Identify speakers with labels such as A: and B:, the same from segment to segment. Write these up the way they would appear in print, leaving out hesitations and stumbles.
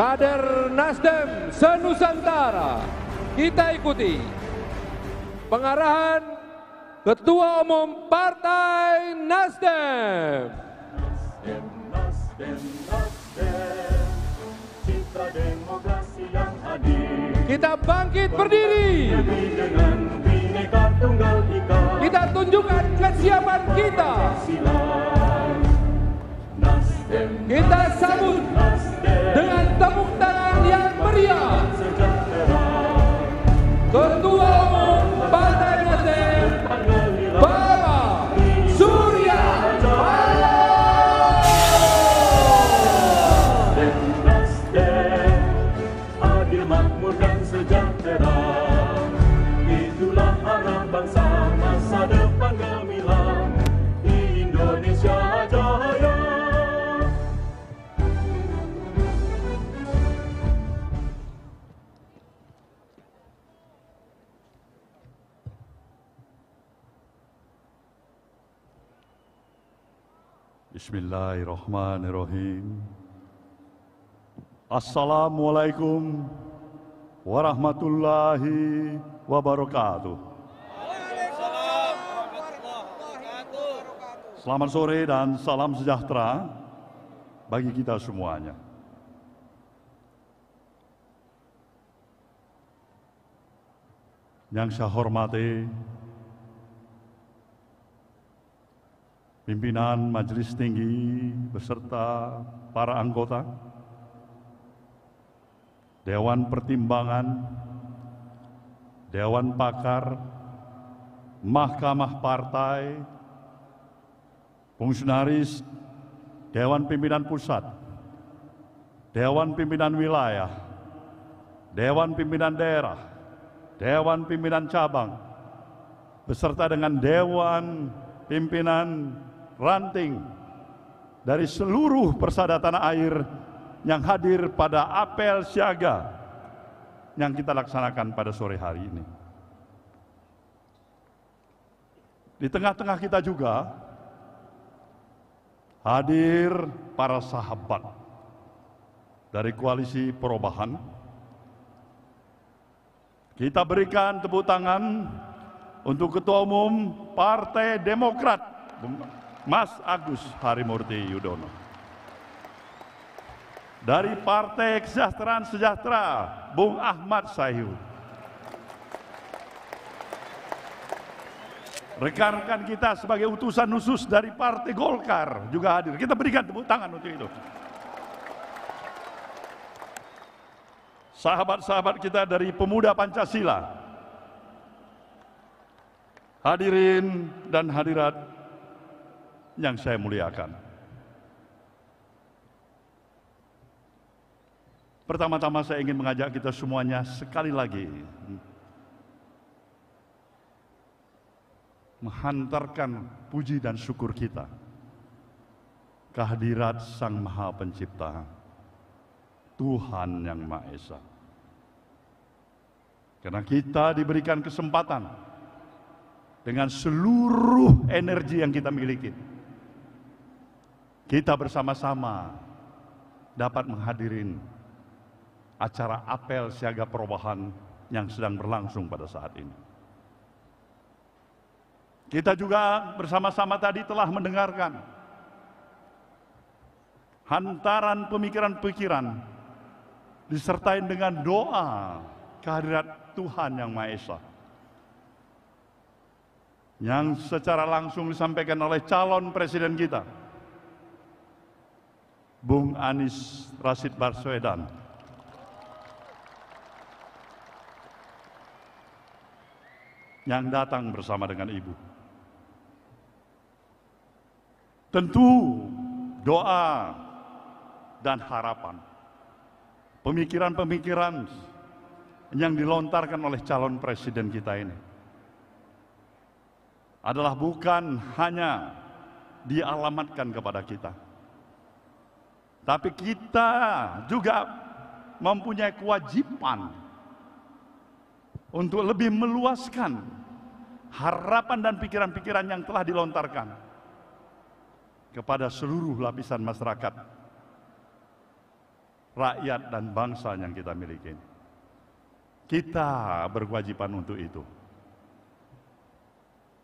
A: kader Nasdem se-Nusantara, kita ikuti pengarahan Ketua Umum Partai Nasdem.
B: Nasdem, Nasdem, Nasdem, citra demokrasi yang hadir.
A: Kita bangkit berdiri.
B: Dengan Bhinneka Tunggal Ika.
A: Kita tunjukkan kesiapan kita.
B: Nasdem,
A: Kita sambut dengan tepuk tangan yang meriah Ketua Umum Partai Nasdem, Bapak Surya Paloh.
B: Nasdem, adil, makmur dan sejahtera. Itulah arah bangsa, masa depan gemilang, Indonesia jaya.
C: Bismillahirrahmanirrahim. Assalamualaikum warahmatullahi wabarakatuh. Selamat sore dan salam sejahtera bagi kita semuanya. Yang saya hormati pimpinan Majelis Tinggi beserta para anggota, Dewan Pertimbangan, Dewan Pakar, Mahkamah Partai, fungsionaris Dewan Pimpinan Pusat, Dewan Pimpinan Wilayah, Dewan Pimpinan Daerah, Dewan Pimpinan Cabang, beserta dengan Dewan Pimpinan Ranting dari seluruh persada tanah air yang hadir pada apel siaga yang kita laksanakan pada sore hari ini. Di tengah-tengah kita juga hadir para sahabat dari Koalisi Perubahan. Kita berikan tepuk tangan untuk Ketua Umum Partai Demokrat, Mas Agus Harimurti Yudhoyono. Dari Partai Kesejahteraan Sejahtera, Bung Ahmad Sayhu. Rekan-rekan kita sebagai utusan khusus dari Partai Golkar juga hadir. Kita berikan tepuk tangan untuk itu. Sahabat-sahabat kita dari Pemuda Pancasila, hadirin dan hadirat yang saya muliakan. Pertama-tama saya ingin mengajak kita semuanya sekali lagi menghantarkan puji dan syukur kita kehadirat Sang Maha Pencipta, Tuhan Yang Maha Esa. Karena kita diberikan kesempatan dengan seluruh energi yang kita miliki, kita bersama-sama dapat menghadirin acara apel siaga perubahan yang sedang berlangsung pada saat ini. Kita juga bersama-sama tadi telah mendengarkan hantaran pemikiran-pemikiran disertai dengan doa kehadirat Tuhan Yang Maha Esa yang secara langsung disampaikan oleh calon presiden kita, Bung Anies Rashid Baswedan, yang datang bersama dengan Ibu. Tentu doa dan harapan, pemikiran-pemikiran yang dilontarkan oleh calon presiden kita ini adalah bukan hanya dialamatkan kepada kita, tapi kita juga mempunyai kewajiban untuk lebih meluaskan harapan dan pikiran-pikiran yang telah dilontarkan kepada seluruh lapisan masyarakat rakyat dan bangsa yang kita miliki. Kita berkewajiban untuk itu.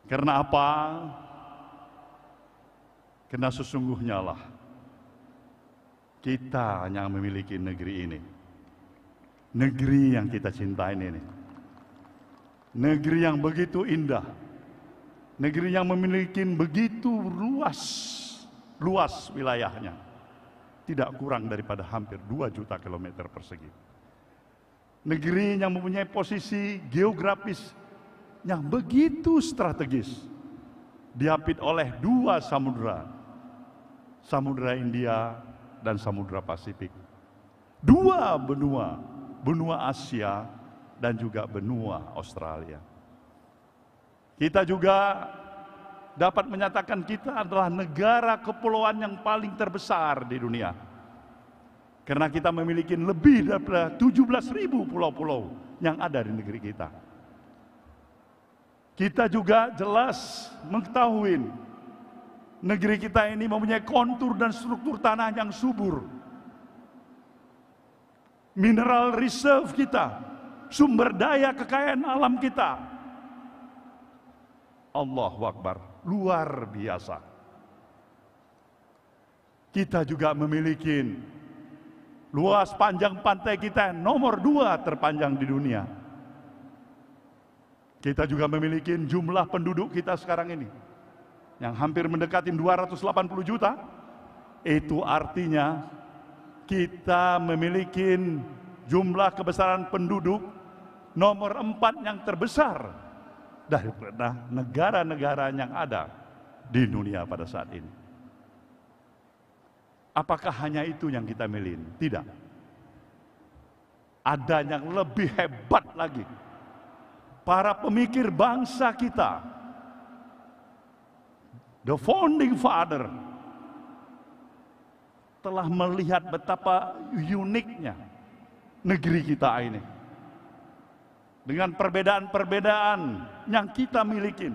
C: Karena apa? Karena sesungguhnya lah kita yang memiliki negeri ini. Negeri yang kita cintai ini. Negeri yang begitu indah. Negeri yang memiliki begitu luas wilayahnya. Tidak kurang daripada hampir 2 juta kilometer persegi. Negeri yang mempunyai posisi geografis yang begitu strategis. Diapit oleh 2 samudera. Samudera India dan Samudra Pasifik. 2 benua, benua Asia dan juga benua Australia. Kita juga dapat menyatakan kita adalah negara kepulauan yang paling terbesar di dunia. Karena kita memiliki lebih dari 17.000 pulau-pulau yang ada di negeri kita. Kita juga jelas mengetahui negeri kita ini mempunyai kontur dan struktur tanah yang subur. Mineral reserve kita, sumber daya kekayaan alam kita. Allahu Akbar, luar biasa. Kita juga memiliki luas panjang pantai kita nomor 2 terpanjang di dunia. Kita juga memiliki jumlah penduduk kita sekarang ini yang hampir mendekati 280 juta. Itu artinya kita memiliki jumlah kebesaran penduduk nomor 4 yang terbesar daripada negara-negara yang ada di dunia pada saat ini. Apakah hanya itu yang kita miliki? Tidak. Ada yang lebih hebat lagi. Para pemikir bangsa kita, the founding father, telah melihat betapa uniknya negeri kita ini. Dengan perbedaan-perbedaan yang kita miliki.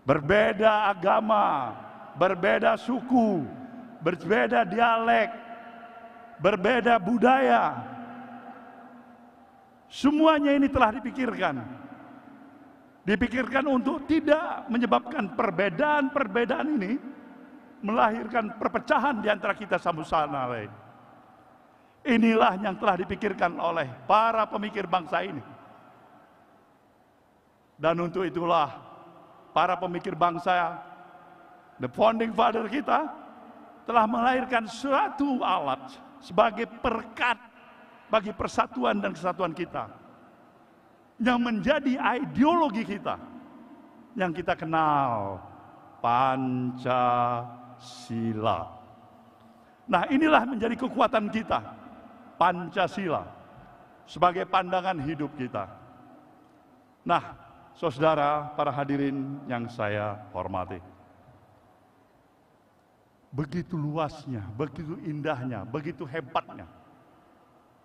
C: Berbeda agama, berbeda suku, berbeda dialek, berbeda budaya. Semuanya ini telah dipikirkan. Dipikirkan untuk tidak menyebabkan perbedaan-perbedaan ini melahirkan perpecahan di antara kita satu sama lain. Inilah yang telah dipikirkan oleh para pemikir bangsa ini. Dan untuk itulah para pemikir bangsa, the founding father kita, telah melahirkan suatu alat sebagai perekat bagi persatuan dan kesatuan kita, yang menjadi ideologi kita, yang kita kenal, Pancasila. Nah, inilah menjadi kekuatan kita, Pancasila, sebagai pandangan hidup kita. Nah, saudara, para hadirin yang saya hormati, begitu luasnya, begitu indahnya, begitu hebatnya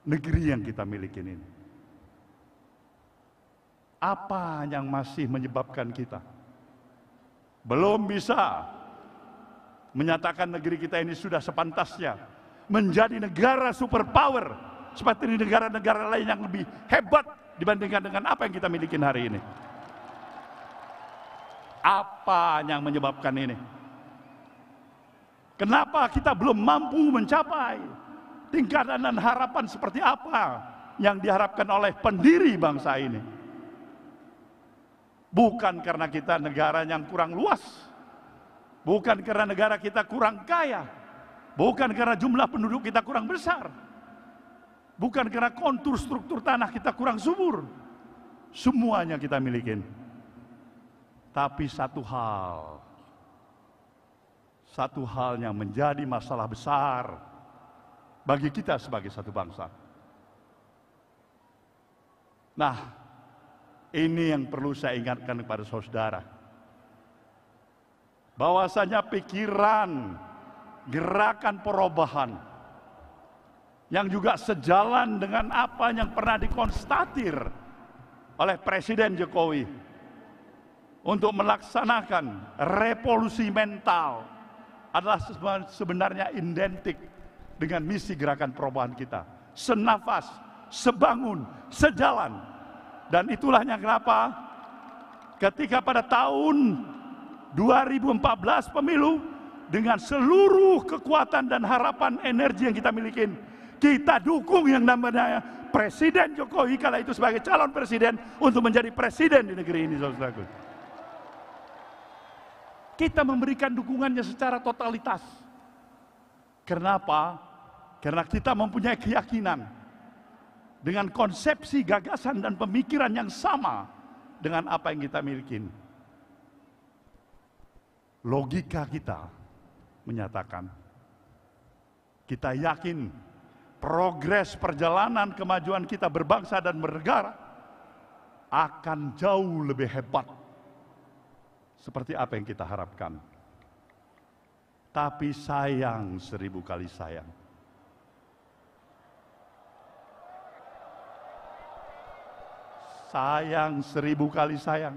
C: negeri yang kita miliki ini. Apa yang masih menyebabkan kita belum bisa menyatakan negeri kita ini sudah sepantasnya menjadi negara superpower seperti negara-negara lain yang lebih hebat dibandingkan dengan apa yang kita miliki hari ini? Apa yang menyebabkan ini? Kenapa kita belum mampu mencapai tingkatan dan harapan seperti apa yang diharapkan oleh pendiri bangsa ini? Bukan karena kita negara yang kurang luas, bukan karena negara kita kurang kaya, bukan karena jumlah penduduk kita kurang besar, bukan karena kontur struktur tanah kita kurang subur. Semuanya kita miliki. Tapi satu hal yang menjadi masalah besar bagi kita sebagai satu bangsa. Nah, ini yang perlu saya ingatkan kepada saudara. Bahwasanya pikiran, gerakan perubahan yang juga sejalan dengan apa yang pernah dikonstatir oleh Presiden Jokowi untuk melaksanakan revolusi mental adalah sebenarnya identik dengan misi gerakan perubahan kita. Senafas, sebangun, sejalan. Dan itulah yang kenapa ketika pada tahun 2014 pemilu, dengan seluruh kekuatan dan harapan energi yang kita miliki, kita dukung yang namanya Presiden Jokowi kala itu sebagai calon presiden untuk menjadi presiden di negeri ini, saudaraku. Kita memberikan dukungannya secara totalitas. Kenapa? Karena kita mempunyai keyakinan dengan konsepsi, gagasan, dan pemikiran yang sama dengan apa yang kita miliki. Logika kita menyatakan, kita yakin progres perjalanan kemajuan kita berbangsa dan bernegara akan jauh lebih hebat seperti apa yang kita harapkan. Tapi sayang, 1000 kali sayang, sayang, 1000 kali sayang,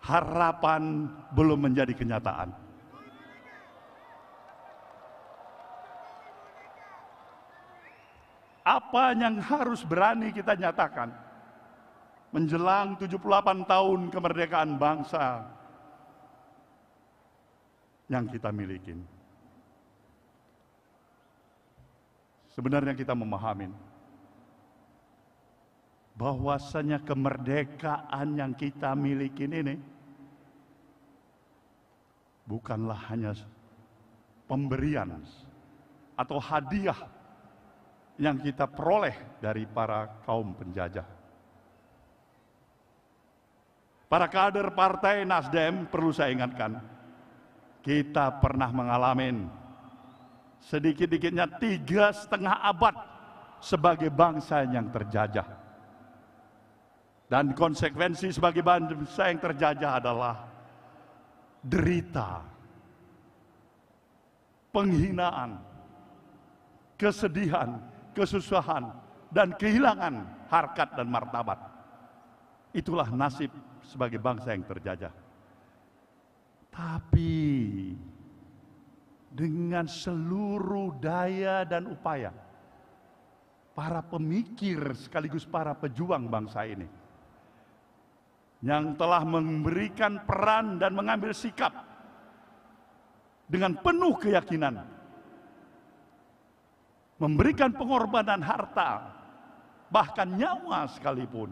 C: harapan belum menjadi kenyataan. Apa yang harus berani kita nyatakan menjelang 78 tahun kemerdekaan bangsa yang kita miliki? Sebenarnya kita memahami bahwasanya kemerdekaan yang kita miliki ini bukanlah hanya pemberian atau hadiah yang kita peroleh dari para kaum penjajah. Para kader Partai Nasdem, perlu saya ingatkan, kita pernah mengalami sedikit-dikitnya 3,5 abad sebagai bangsa yang terjajah. Dan konsekuensi sebagai bangsa yang terjajah adalah derita, penghinaan, kesedihan, kesusahan, dan kehilangan harkat dan martabat. Itulah nasib sebagai bangsa yang terjajah. Tapi dengan seluruh daya dan upaya para pemikir sekaligus para pejuang bangsa ini yang telah memberikan peran dan mengambil sikap dengan penuh keyakinan, memberikan pengorbanan harta, bahkan nyawa sekalipun,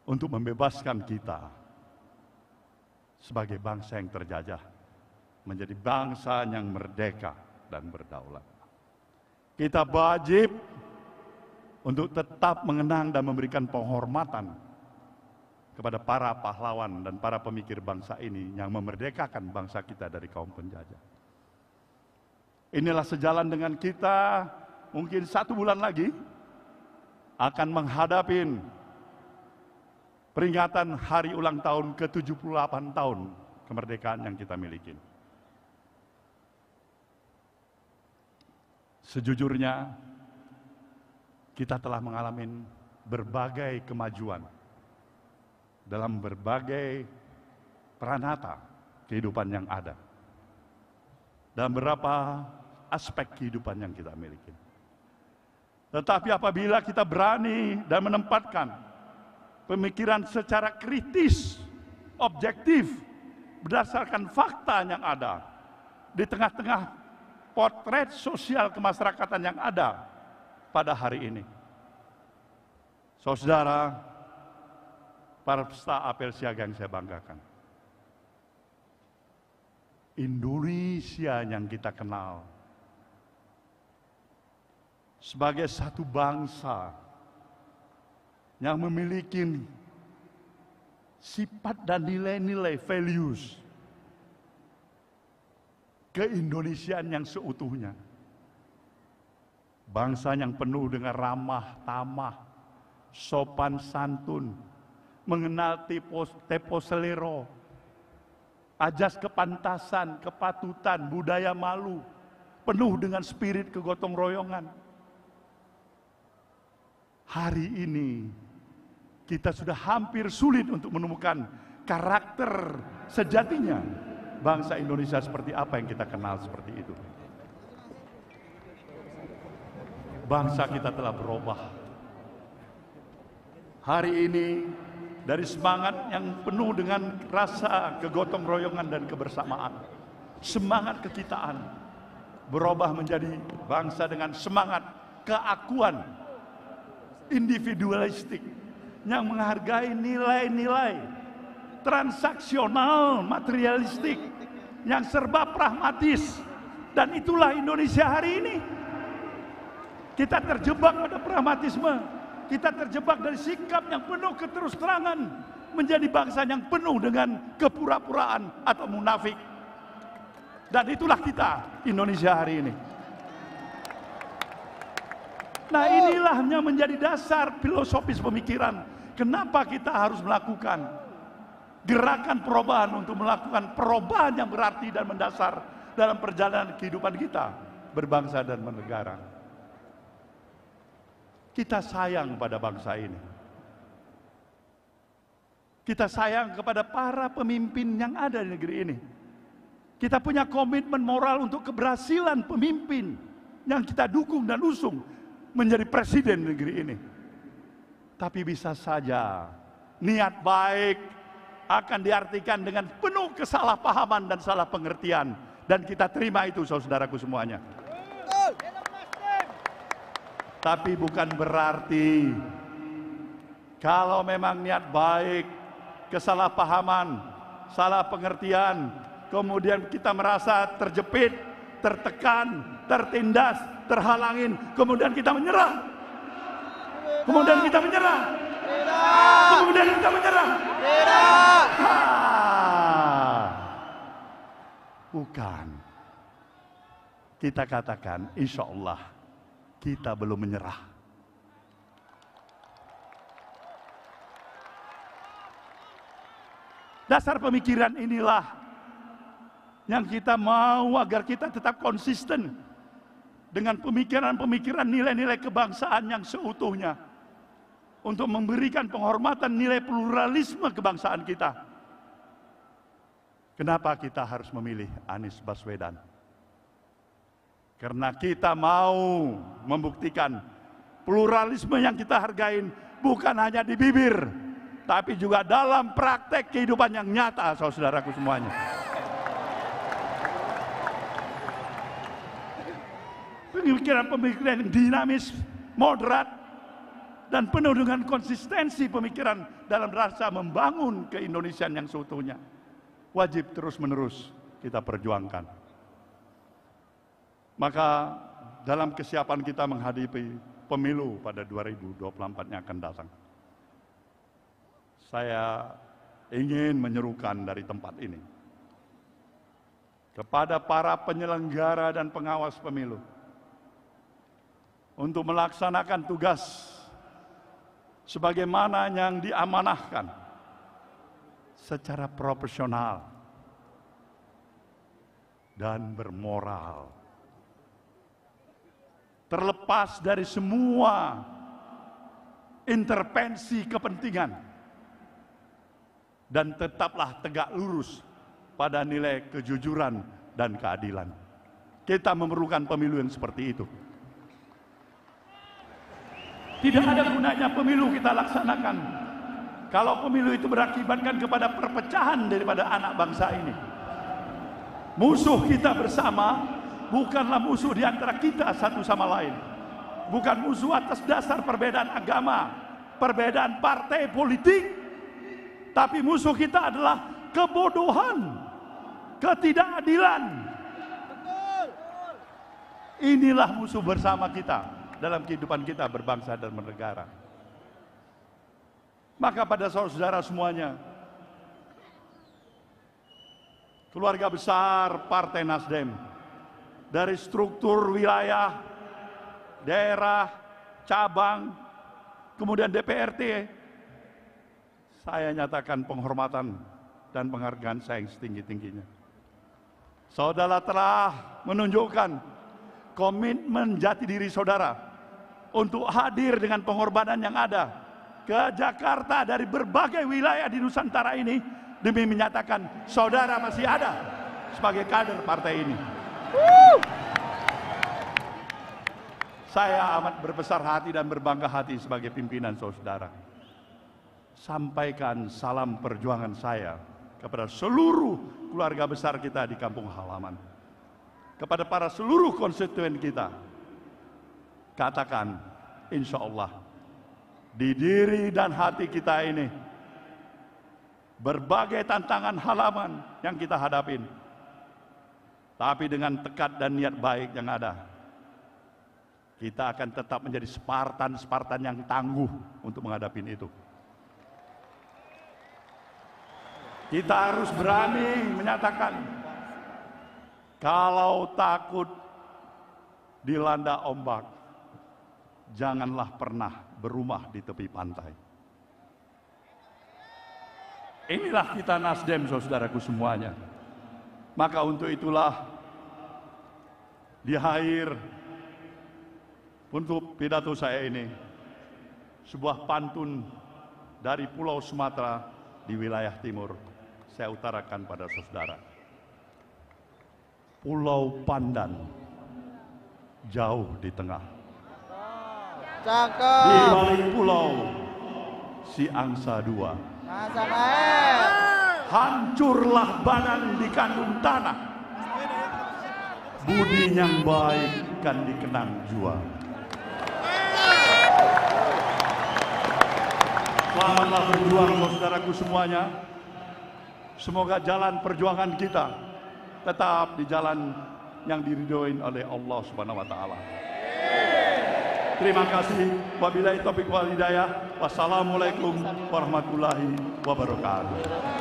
C: untuk membebaskan kita sebagai bangsa yang terjajah menjadi bangsa yang merdeka dan berdaulat. Kita wajib untuk tetap mengenang dan memberikan penghormatan kepada para pahlawan dan para pemikir bangsa ini yang memerdekakan bangsa kita dari kaum penjajah. Inilah sejalan dengan kita mungkin 1 bulan lagi akan menghadapi peringatan hari ulang tahun ke-78 tahun kemerdekaan yang kita miliki. Sejujurnya, kita telah mengalami berbagai kemajuan dalam berbagai peranata kehidupan yang ada, dalam beberapa aspek kehidupan yang kita miliki. Tetapi apabila kita berani dan menempatkan pemikiran secara kritis, objektif, berdasarkan fakta yang ada, di tengah-tengah potret sosial kemasyarakatan yang ada pada hari ini. Saudara, para peserta apel siaga yang saya banggakan, Indonesia yang kita kenal sebagai satu bangsa yang memiliki sifat dan nilai-nilai values keindonesiaan yang seutuhnya. Bangsa yang penuh dengan ramah tamah, sopan santun, mengenal tempo selero, ajas kepantasan, kepatutan, budaya malu, penuh dengan spirit kegotong royongan. Hari ini kita sudah hampir sulit untuk menemukan karakter sejatinya bangsa Indonesia seperti apa yang kita kenal seperti itu. bangsa kita telah berubah. Hari ini dari semangat yang penuh dengan rasa kegotong royongan dan kebersamaan, semangat kekitaan, berubah menjadi bangsa dengan semangat keakuan individualistik yang menghargai nilai-nilai transaksional materialistik yang serba pragmatis. Dan itulah Indonesia hari ini. Kita terjebak pada pragmatisme, kita terjebak dari sikap yang penuh keterus-terangan menjadi bangsa yang penuh dengan kepura-puraan atau munafik. Dan itulah kita Indonesia hari ini. Nah, inilahnya menjadi dasar filosofis pemikiran. Kenapa kita harus melakukan gerakan perubahan untuk melakukan perubahan yang berarti dan mendasar dalam perjalanan kehidupan kita berbangsa dan bernegara. Kita sayang pada bangsa ini. Kita sayang kepada para pemimpin yang ada di negeri ini. Kita punya komitmen moral untuk keberhasilan pemimpin yang kita dukung dan usung menjadi presiden negeri ini. Tapi bisa saja niat baik akan diartikan dengan penuh kesalahpahaman dan salah pengertian. Dan kita terima itu, saudaraku semuanya. Tapi bukan berarti kalau memang niat baik, kesalahpahaman, salah pengertian, kemudian kita merasa terjepit, tertekan, tertindas, terhalangin, kemudian kita menyerah. Kemudian kita menyerah. Kemudian kita menyerah. Bukan. Kita katakan, insya Allah kita belum menyerah. Dasar pemikiran inilah yang kita mau agar kita tetap konsisten dengan pemikiran-pemikiran nilai-nilai kebangsaan yang seutuhnya untuk memberikan penghormatan nilai pluralisme kebangsaan kita. Kenapa kita harus memilih Anies Baswedan? Karena kita mau membuktikan pluralisme yang kita hargain bukan hanya di bibir, tapi juga dalam praktek kehidupan yang nyata, saudaraku semuanya. Pemikiran-pemikiran yang dinamis, moderat, dan penuh dengan konsistensi pemikiran dalam rasa membangun keindonesiaan yang seutuhnya. Wajib terus-menerus kita perjuangkan. Maka dalam kesiapan kita menghadapi pemilu pada 2024 yang akan datang, saya ingin menyerukan dari tempat ini kepada para penyelenggara dan pengawas pemilu untuk melaksanakan tugas sebagaimana yang diamanahkan secara profesional dan bermoral, terlepas dari semua intervensi kepentingan, dan tetaplah tegak lurus pada nilai kejujuran dan keadilan. Kita memerlukan pemilu yang seperti itu. Tidak ada gunanya pemilu kita laksanakan kalau pemilu itu berakibatkan kepada perpecahan daripada anak bangsa ini. Musuh kita bersama bukanlah musuh di antara kita satu sama lain. Bukan musuh atas dasar perbedaan agama, perbedaan partai politik, tapi musuh kita adalah kebodohan, ketidakadilan. Inilah musuh bersama kita dalam kehidupan kita berbangsa dan bernegara. Maka pada saudara semuanya, keluarga besar Partai Nasdem, dari struktur wilayah, daerah, cabang, kemudian DPRD, saya nyatakan penghormatan dan penghargaan saya yang setinggi-tingginya. Saudara telah menunjukkan komitmen jati diri saudara untuk hadir dengan pengorbanan yang ada ke Jakarta dari berbagai wilayah di Nusantara ini demi menyatakan saudara masih ada sebagai kader partai ini. Saya amat berbesar hati dan berbangga hati sebagai pimpinan saudara. Sampaikan salam perjuangan saya kepada seluruh keluarga besar kita di kampung halaman. Kepada para seluruh konstituen kita. Katakan, insya Allah, di diri dan hati kita ini, berbagai tantangan halaman yang kita hadapin. Tapi dengan tekad dan niat baik yang ada, kita akan tetap menjadi Spartan yang tangguh untuk menghadapi itu. Kita harus berani menyatakan, kalau takut dilanda ombak, janganlah pernah berumah di tepi pantai. Inilah kita Nasdem, saudaraku semuanya. Maka untuk itulah, di akhir untuk pidato saya ini, sebuah pantun dari Pulau Sumatera di wilayah timur, saya utarakan pada saudara. Pulau Pandan, jauh di tengah.
D: Cakep.
C: Di balik pulau, si angsa dua. Hancurlah badan dikandung tanah, budi yang baik kan dikenang jua. Selamatlah berjuang, saudaraku semuanya. Semoga jalan perjuangan kita tetap di jalan yang diridhoin oleh Allah Subhanahu wa taala. Terima kasih. Wabillahi taufiq wal hidayah. Wassalamualaikum warahmatullahi wabarakatuh.